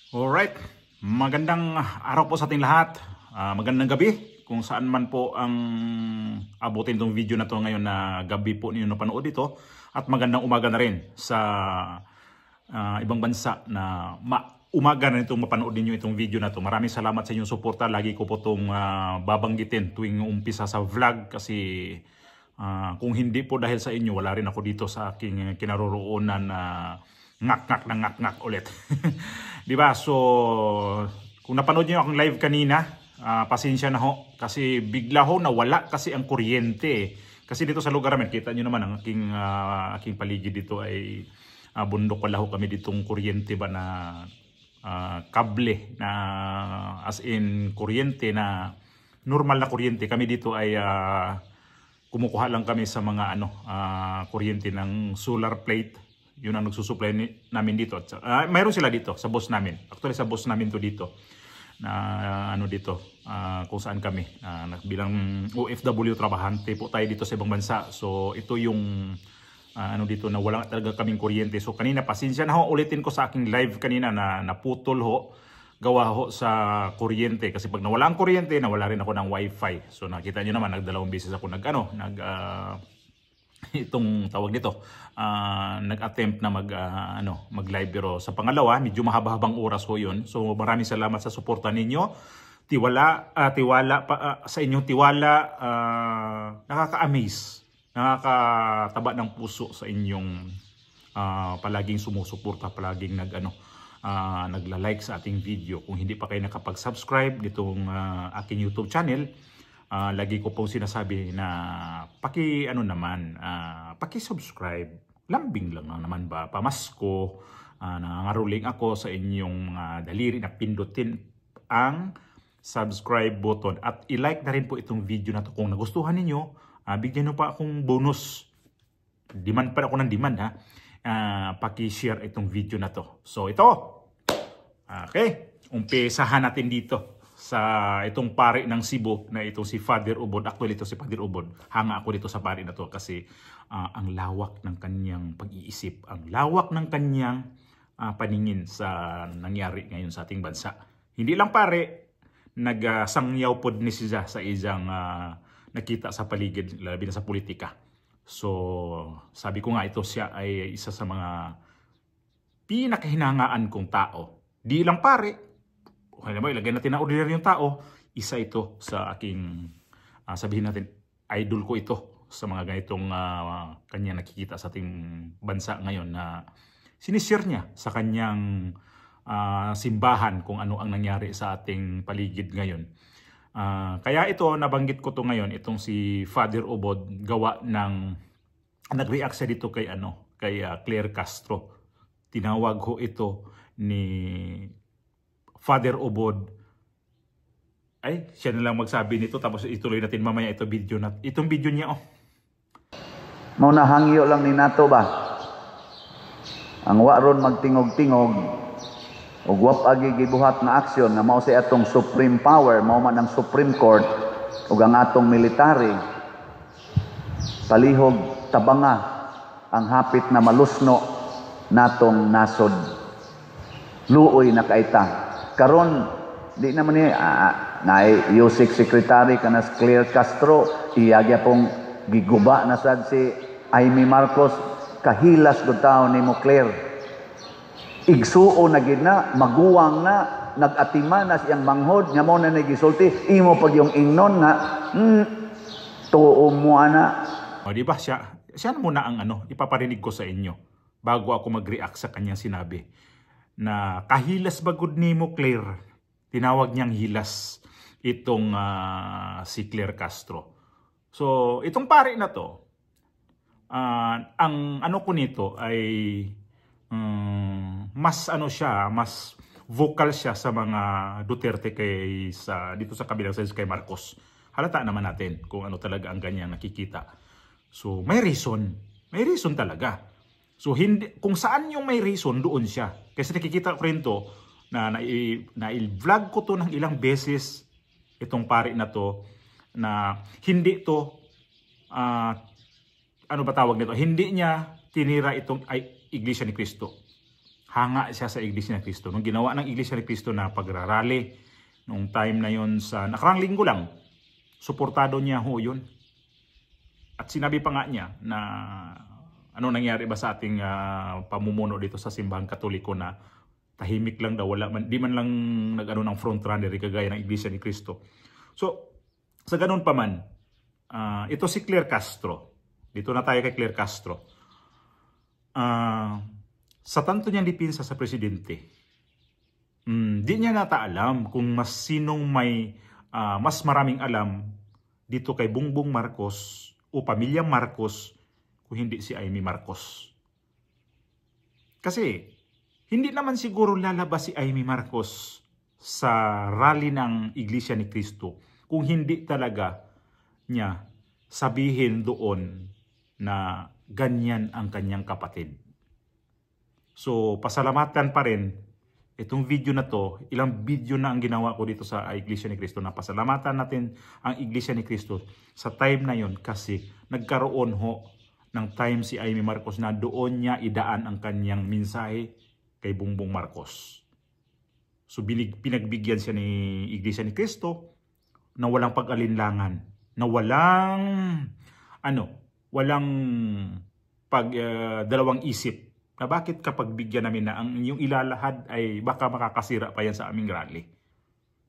Alright, magandang araw po sa ating lahat. Magandang gabi kung saan man po ang abutin itong video na to ngayon na gabi po ninyo napanood ito. At magandang umaga na rin sa ibang bansa na umaga na itong mapanood ninyo itong video na to. Maraming salamat sa inyong suporta. Lagi ko po itong babanggitin tuwing umpisa sa vlog kasi kung hindi po dahil sa inyo, wala rin ako dito sa aking kinaroroonan na ngak-ngak ulit. Di ba? So, kung napanood niyo akong live kanina, pasensya na ho. Kasi bigla ho nawala kasi ang kuryente. Kasi dito sa lugar namin, kita niyo naman ang aking paligid dito ay bundok, wala ho kami ditong kuryente ba na kable na as in kuryente na normal na kuryente. Kami dito ay kumukuha lang kami sa mga kuryente ng solar plate. Yun ang nagsusupply namin dito. Mayroon sila dito sa boss namin. Actually sa boss namin to dito. Na dito kung saan kami. Bilang OFW trabahante po tayo dito sa ibang bansa. So ito yung dito na wala talaga kaming kuryente. So kanina pasensya na ho, ulitin ko sa aking live kanina na naputol ho. Gawa ho sa kuryente. Kasi pag nawala ang kuryente, nawala rin ako ng wifi. So nakita nyo naman, nagdalawang beses ako itong tawag nito, nag-attempt na mag-live, pero sa pangalawa medyo mahaba-habang oras ho yun. So maraming salamat sa suporta ninyo. Tiwala sa inyong tiwala, nakaka-amaze, nakakataba ng puso sa inyong palaging sumusuporta, palaging nagla-like sa ating video. Kung hindi pa kayo nakapag-subscribe ditong aking YouTube channel, lagi ko pong sinasabi na paki-subscribe. Lambing lang naman ba? Pamasko. Nangangaruling ako sa inyong daliri na pindutin ang subscribe button. At i-like na rin po itong video na to. Kung nagustuhan ninyo, bigyan nyo pa akong bonus. Demand pa ako ng demand ha. Paki-share itong video na to. So ito. Okay. Umpisahan natin dito sa itong pari ng Cebu na ito si Father Ubod. Actually ito si Father Ubod. Hanga ako dito sa pari na to kasi ang lawak ng kanyang pag-iisip, ang lawak ng kanyang paningin sa nangyari ngayon sa ating bansa. Hindi lang pare, nagsangyaw pod ni siya sa isang nakita sa paligid, labi na sa politika. So sabi ko nga ito siya ay isa sa mga pinakahinangaan kong tao. Di lang pare, okay na ba, ilagay natin na ordinaryong tao, isa ito sa aking, sabihin natin, idol ko ito sa mga ganitong kanya nakikita sa ating bansa ngayon na sinishare niya sa kanyang simbahan kung ano ang nangyari sa ating paligid ngayon. Kaya ito, nabanggit ko to ngayon, itong si Father Ubod, gawa ng, nag-react siya dito kay Claire Castro. Tinawag ho ito ni Father Ubod. Ay, siya na lang magsabi nito tapos ituloy natin mamaya itong video niya Mao na hangyo lang ni nato ba? Ang waron magtingog-tingog ug wap-agi gibuhat na aksyon na mao sa atong supreme power, mao man ang Supreme Court ug ang atong military. Palihog tabanga ang hapit na malusno natong nasod. Luoy na kaita. Karon di naman ni USIC Secretary kanas Claire Castro, iyagya pong giguba na sad si Amy Marcos, kahilas gud taon nimo Claire. Igsuo na gid na, maguwang na, nag-atima na siyang manghod, nya mo na nagisulti, imo pag yung ingnon nga tuo mo ana. O di ba siya muna ang ipaparinig ko sa inyo bago ako mag-react sa kanyang sinabi. Na kahilas bagod nimo Claire, tinawag niyang hilas itong si Claire Castro. So itong pari na to, ang ko nito ay mas mas vocal siya sa mga Duterte dito sa kabilang sides kay Marcos. Halata naman natin kung ano talaga ang kanyang nakikita. So may reason talaga. So hindi, kung saan yung may reason, doon siya. Kasi nakikita ko rin to na i-vlog ko to ng ilang beses itong pari na to na hindi to ano ba tawag nito? Hindi niya tinira itong Iglesia ni Cristo. hanga siya sa Iglesia ni Cristo. Nung ginawa ng Iglesia ni Cristo na pagrarally, nung time na yon sa nakarang linggo lang, suportado niya ho yun. At sinabi pa nga niya na ano nangyari ba sa ating pamumuno dito sa simbahan Katoliko na tahimik lang daw, di man lang nag-ano ng front runner kagaya ng Iglesia ni Cristo. So, sa ganun pa man, ito si Claire Castro. Dito na tayo kay Claire Castro. Sa tanto niyang dipinsa sa presidente, di niya nataalam kung sinong may mas maraming alam dito kay Bongbong Marcos o pamilya Marcos kung hindi si Amy Marcos. Kasi hindi naman siguro lalabas si Amy Marcos sa rally ng Iglesia ni Cristo kung hindi talaga niya sabihin doon na ganyan ang kanyang kapatid. So, pasalamatan pa rin itong video na to, ilang video na ang ginawa ko dito sa Iglesia ni Cristo na pasalamatan natin ang Iglesia ni Cristo sa time na yon kasi nagkaroon ho ng time si Amy Marcos na doon niya idaan ang kanyang mensahe kay Bongbong Marcos. So pinagbigyan siya ni Iglesia ni Cristo na walang pag-alinlangan, na walang dalawang isip. Na bakit kapag bigyan namin na ang inyong ilalahad ay baka makakasira pa yan sa aming rally.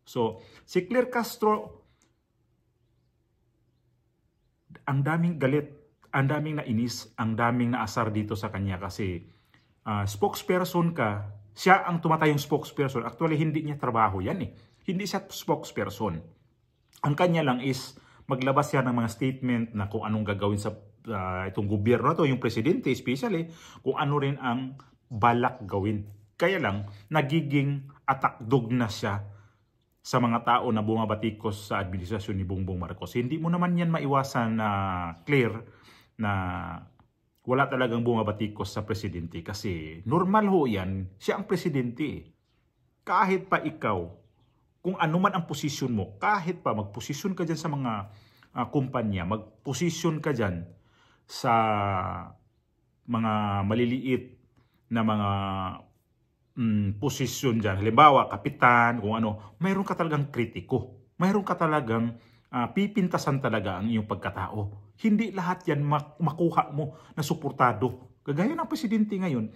So, si Claire Castro, ang daming galit, ang daming nainis, ang daming naasar dito sa kanya kasi spokesperson ka, siya ang tumatayong spokesperson. Actually, hindi niya trabaho yan eh. Hindi siya spokesperson. Ang kanya lang is maglabas siya ng mga statement na kung anong gagawin sa itong gobyerno to, yung presidente especially, kung ano rin ang balak gawin. Kaya lang, nagiging atakdog na siya sa mga tao na bumabatikos sa administrasyon ni Bongbong Marcos. Hindi mo naman yan maiwasan na clear na wala talagang bumabatikos sa presidente kasi normal ho yan, siya ang presidente. Kahit pa ikaw, kung ano man ang posisyon mo, kahit pa magposisyon ka dyan sa mga kumpanya, magposisyon ka dyan sa mga maliliit na mga posisyon dyan. Halimbawa, kapitan, kung ano, mayroon ka talagang kritiko. Mayroon ka talagang pipintasan talaga ang iyong pagkatao. Hindi lahat yan makuha mo na suportado. Kagaya ng presidente ngayon,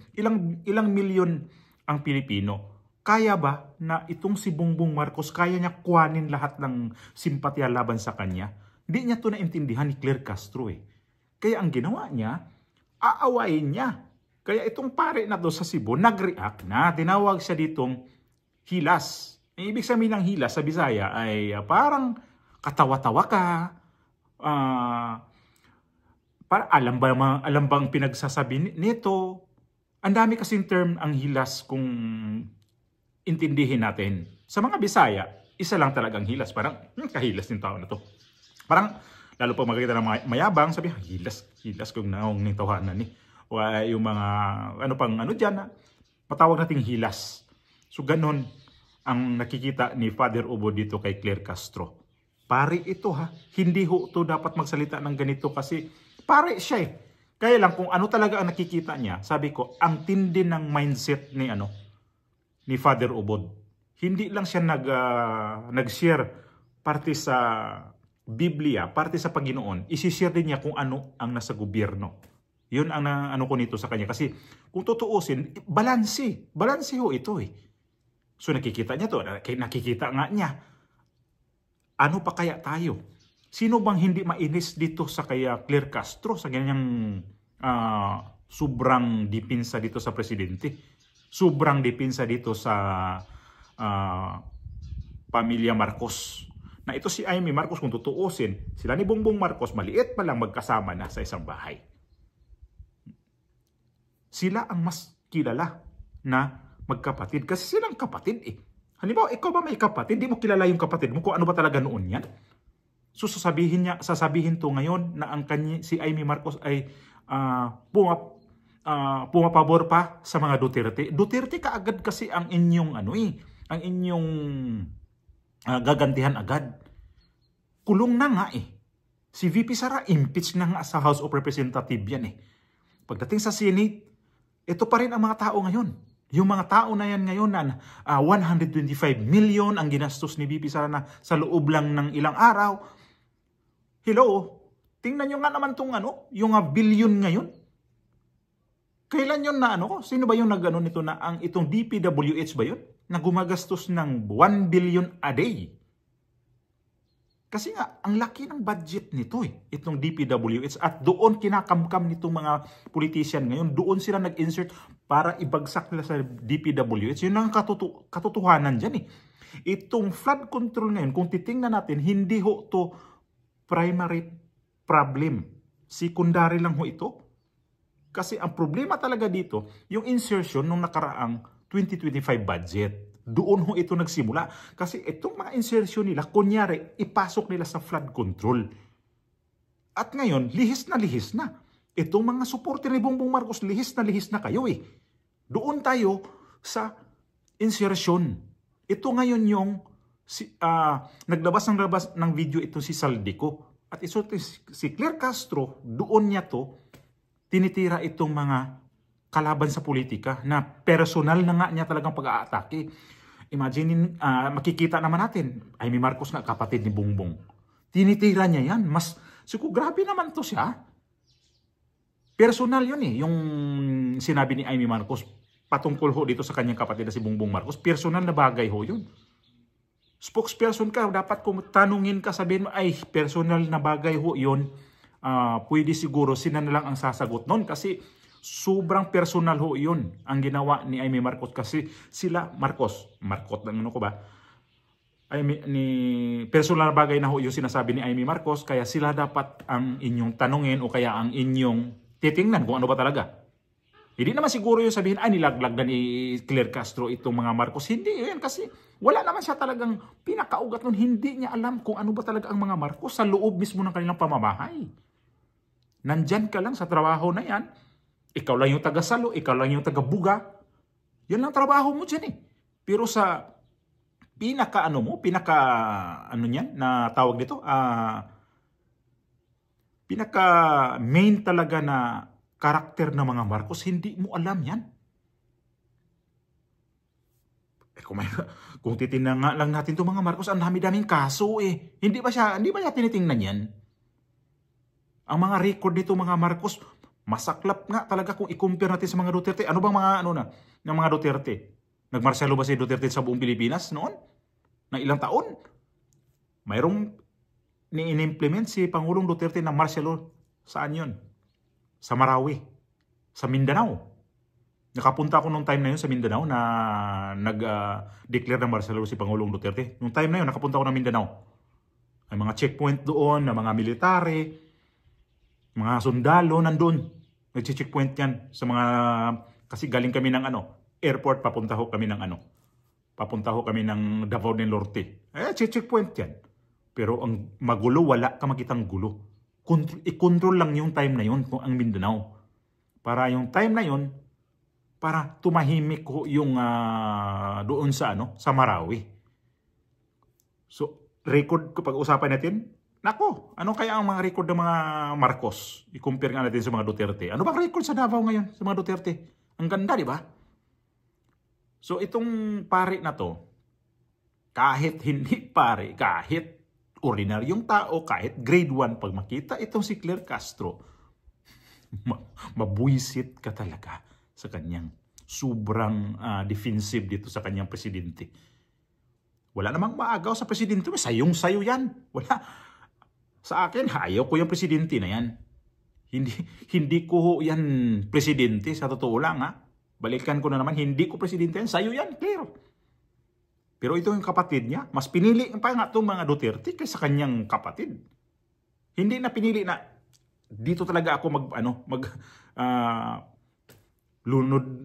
ilang milyon ang Pilipino. Kaya ba na itong si Bongbong Marcos, kaya niya kuhanin lahat ng simpatya laban sa kanya? Hindi niya ito naintindihan ni Claire Castro eh. Kaya ang ginawa niya, aawayin niya. Kaya itong pare na to sa Cebu, nag-react na. Tinawag siya ditong hilas. Ibig sabihin ng hilas sa Bisaya ay parang katawa-tawa ka. Alam bang pinagsasabi nito? Ang dami kasing term ang hilas kung intindihin natin. Sa mga Bisaya, isa lang talagang hilas. Parang kahilas yung tao na to. Parang lalo pa makikita ng mayabang, sabi, hilas kung naong ng tawanan ni. O yung mga, dyan, patawag nating hilas. So, ganon ang nakikita ni Father Ubo dito kay Claire Castro. Pare ito ha, hindi ho ito dapat magsalita ng ganito kasi pare siya eh. Kaya lang kung ano talaga ang nakikita niya, sabi ko, ang tindi ng mindset ni Father Ubod. Hindi lang siya nag-share parte sa Biblia, parte sa Panginoon, isi-share din niya kung ano ang nasa gobyerno. Yun ang ano ko nito sa kanya. Kasi kung tutuusin, balanse ho ito eh. So nakikita niya to, nakikita nga niya. Ano pa kaya tayo? Sino bang hindi mainis dito sa kaya Claire Castro sa ganyang sobrang dipinsa dito sa presidente? Sobrang dipinsa dito sa pamilya Marcos. Na ito si Amy Marcos, kung tutuusin, sila ni Bongbong Marcos, maliit pa lang magkasama na sa isang bahay. Sila ang mas kilala na magkapatid kasi silang kapatid eh. Halimbawa, ikaw ba may kapatid? Di mo kilala yung kapatid mo kung ano ba talaga noon yan? So sasabihin to ngayon na si Amy Marcos ay pumapabor pa sa mga Duterte. Duterte kaagad kasi ang inyong ang inyong gagantihan agad. Kulong na nga eh. Si VP Sara, impeach na nga sa House of Representatives yan eh. Pagdating sa Senate, ito pa rin ang mga tao ngayon. Yung mga tao na yan ngayon na 125 million ang ginastos ni VP Sara na sa loob lang ng ilang araw. Hello, tingnan nyo nga naman tong yung billion ngayon. Kailan yun na sino ba yung nag nito na itong DPWH ba yun? Na gumagastos ng 1 billion a day. Kasi nga, ang laki ng budget nito itong DPWH at doon kinakamkam nitong mga politician ngayon. Doon sila nag-insert para ibagsak nila sa DPWH. Yun ang katotohanan dyan Itong flood control ngayon, kung titingnan natin, hindi ho to primary problem. Secondary lang ho ito. Kasi ang problema talaga dito, yung insertion nung nakaraang 2025 budget. Doon ho ito nagsimula. Kasi itong mga insertion nila, kunyari, ipasok nila sa flood control. At ngayon, lihis na lihis na. Itong mga supporter ni Bongbong Marcos, lihis na kayo Doon tayo sa insertion. Ito ngayon yung naglabas ng video ito si Saldico. At ito si Claire Castro, doon niya to tinitira itong mga kalaban sa politika na personal na nga niya talagang pag-aatake. Imagine, makikita naman natin, Amy Marcos nga, kapatid ni Bongbong. Tinitira niya yan. Grabe naman to siya. Personal yun yung sinabi ni Amy Marcos patungkol ho dito sa kanyang kapatid na si Bongbong Marcos. Personal na bagay ho yun. Spokesperson ka, dapat kung tanungin ka, sabihin mo, ay, personal na bagay ho yun. Pwede siguro sila na lang ang sasagot noon kasi sobrang personal ho yun ang ginawa ni Amy Marcos kasi sila, Marcos lang personal na bagay na ho yung sinasabi ni Amy Marcos kaya sila dapat ang inyong tanungin o kaya ang inyong titingnan kung ano ba talaga. Hindi naman siguro yung sabihin, nilaglag na ni Claire Castro itong mga Marcos. Hindi yun kasi wala naman siya talagang pinakaugat nun. Hindi niya alam kung ano ba talaga ang mga Marcos sa loob mismo ng kanilang pamamahay. Nandyan ka lang sa trabaho na yan. Ikaw lang yung taga-salo, ikaw lang yung taga-buga. Yan lang trabaho mo dyan Pero sa pinaka niyan na tawag dito, pinaka main talaga na karakter ng mga Marcos, hindi mo alam yan. Kung titingnan nga lang natin itong mga Marcos, ang dami-daming kaso Hindi ba siya tinitingnan yan? Ang mga record nito mga Marcos, masaklap nga talaga kung i-compare natin sa mga Duterte. Ano bang mga ng mga Duterte? Nagmarsyalo ba si Duterte sa buong Pilipinas noon? Na ilang taon? Mayroong ni-implement si Pangulong Duterte na marsyalo. Saan yun? Sa Marawi. Sa Mindanao. Nakapunta ako nung time na yun sa Mindanao na nag-declare ng marsyalo si Pangulong Duterte. Nung time na yun, nakapunta ako ng Mindanao. Ay mga checkpoint doon, na mga military, mga sundalo nandun. Nag-checkpoint yan sa mga, kasi galing kami ng airport, papunta ho kami ng Davao del Norte. Checkpoint yan. Pero ang magulo, wala ka makitang gulo. I-control lang yung time na yun kung ang Mindanao. Para yung time na yun, para tumahimik ho yung doon sa Marawi. So, record ko pag-usapan natin, nako, ano kaya ang mga record ng mga Marcos? I-compare nga natin sa mga Duterte. Ano bang record sa Davao ngayon sa mga Duterte? Ang ganda, di ba? So itong pare na to, kahit hindi pare, kahit ordinaryong tao, kahit grade 1, pag makita itong si Claire Castro, mabuisit ka talaga sa kanyang sobrang defensive dito sa kanyang presidente. Wala namang maagaw sa presidente. Sayong-sayo yan. Wala. Sa akin, ayaw ko yung presidente na yan. Hindi ko yan presidente, sa totoo lang Balikan ko na naman, hindi ko presidente yan. Sayo yan, clear. Pero ito yung kapatid niya, mas pinili pa nga itong mga Duterte kaysa kanyang kapatid. Hindi na pinili na dito talaga ako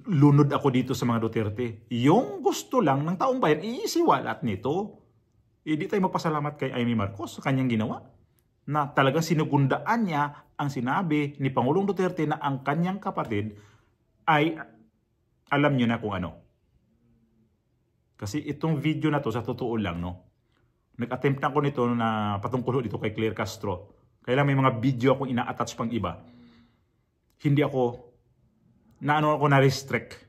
lunod ako dito sa mga Duterte. Yung gusto lang ng taong bayan, iisiwalat nito. Hindi tayo magpasalamat kay Amy Marcos sa kanyang ginawa. Na talagang sinugundaan niya ang sinabi ni Pangulong Duterte na ang kanyang kapatid ay alam niyo na kung ano. Kasi itong video na to, sa totoo lang, nag-attempt na ako nito na patungkol dito kay Claire Castro. Kaya lang may mga video akong ina-attach pang iba. Hindi ako, na-restrict.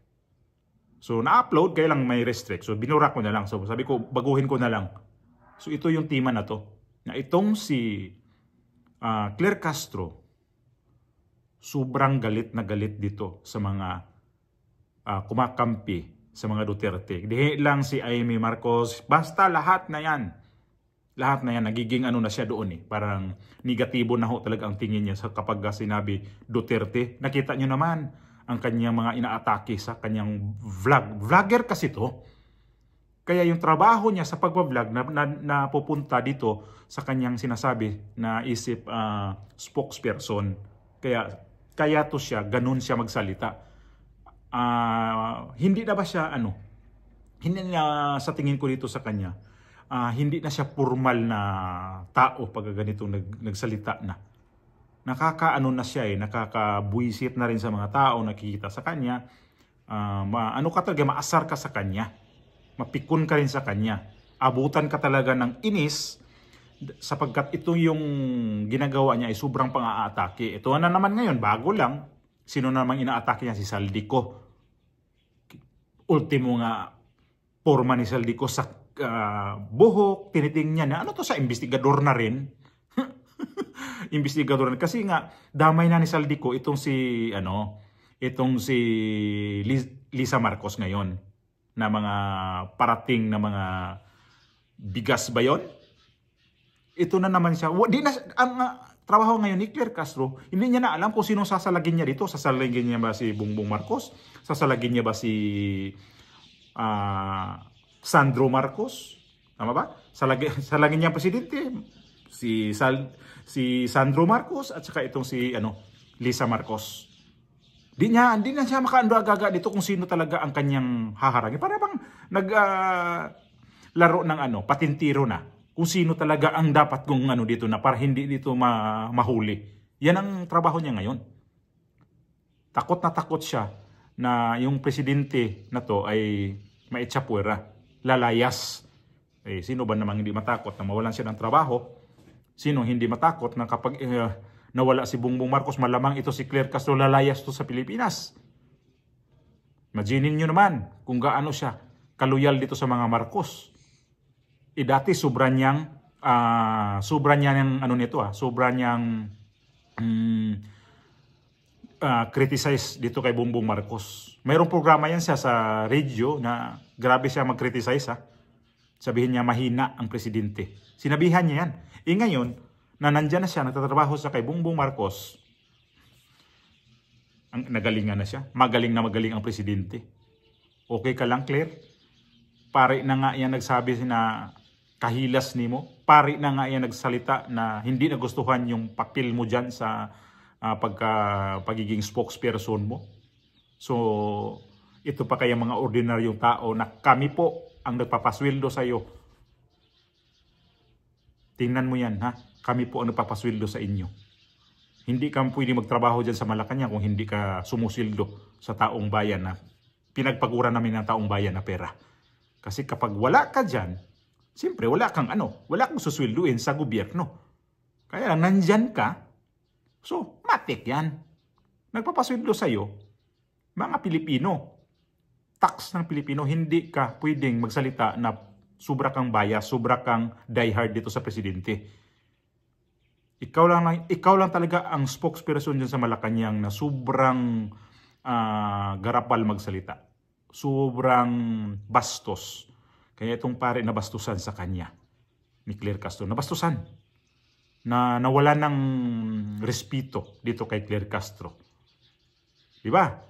So na-upload, kaya lang may restrict. So binura ko na lang. So sabi ko, baguhin ko na lang. So ito yung tema na to. Na itong si Claire Castro, sobrang galit na galit dito sa mga kumakampi sa mga Duterte. Di lang si Amy Marcos, basta lahat na yan. Lahat na yan, nagiging ano na siya doon eh. Parang negatibo na ho talaga ang tingin niya sa kapag sinabi Duterte. Nakita nyo naman ang kanyang mga inaatake sa kanyang vlog. Vlogger kasi to. Kaya yung trabaho niya sa pagbablog na pupunta dito sa kanyang sinasabi na isip spokesperson. Kaya to siya, ganun siya magsalita. Hindi na ba siya hindi na sa tingin ko dito sa kanya, hindi na siya formal na tao pag ganito nagsalita na. Nakakaano na siya nakakabuisit na rin sa mga tao nakikita sa kanya. Maasar ka sa kanya. Mapikon ka rin sa kanya. Abutan ka talaga ng inis sapagkat ito yung ginagawa niya ay sobrang pang-aatake. Ito na naman ngayon, bago lang. Sino namang inaatake niya? Si Saldico. Ultimo nga, porma ni Saldico sa buhok, tiniting niya na, ano to sa investigador na rin? Investigador na. Kasi nga, damay na ni Saldico itong si Lisa Marcos ngayon. Na mga parating na mga bigas ba yun? Ito na naman siya. Ang trabaho ngayon ni Claire Castro, hindi niya na alam kung sino sasalagin niya dito. Sasalagin niya ba si Bongbong Marcos? Sasalagin niya ba si Sandro Marcos? Tama ba? Salagin niya ang presidente. Si Sandro Marcos at saka itong si Lisa Marcos. Di na siya makaandagaga dito kung sino talaga ang kanyang haharangin. Para bang laro ng patintiro na. Kung sino talaga ang dapat kung dito na para hindi dito mahuli. Yan ang trabaho niya ngayon. Takot na takot siya na yung presidente na to ay maitsapwera, lalayas. Sino ba namang hindi matakot na mawalan siya ng trabaho? Sino hindi matakot na kapag nawala si Bongbong Marcos, malamang ito si Claire Castro lalayas to sa Pilipinas? Imaginin nyo naman kung gaano siya kaluyal dito sa mga Marcos. Dati sobra niyang criticize dito kay Bongbong Marcos. Mayroong programa yan siya sa radio na grabe siya mag-criticize Sabihin niya mahina ang presidente. Sinabihan niya yan. Ngayon, na nandyan na siya, nagtatrabaho sa kay Bongbong Marcos, nagalingan na siya. Magaling na magaling ang presidente. Okay ka lang, Claire? Pare na nga yan nagsabi na kahilas nimo. Pare na nga yan nagsalita na hindi nagustuhan yung papel mo dyan sa pagiging spokesperson mo. So, ito pa kaya mga ordinaryong tao na kami po ang nagpapasweldo sa iyo. Tingnan mo yan, ha? Kami po ang nagpapasweldo sa inyo. Hindi ka pwede magtrabaho dyan sa Malacanang kung hindi ka sumusildo sa taong bayan na pinagpaguran namin ng taong bayan na pera. Kasi kapag wala ka dyan, siyempre wala kang suswelduin sa gobyerno. Kaya nandyan ka, so matik yan. Nagpapasweldo sa iyo, mga Pilipino. Tax ng Pilipino, hindi ka pwedeng magsalita na sobra kang bias, sobra kang diehard dito sa presidente. Ikaw lang talaga ang spokesperson dyan sa Malacanang na sobrang garapal magsalita. Sobrang bastos. Kaya itong pare nabastusan sa kanya ni Claire Castro. Nabastusan. Na nawala ng respeto dito kay Claire Castro. Diba?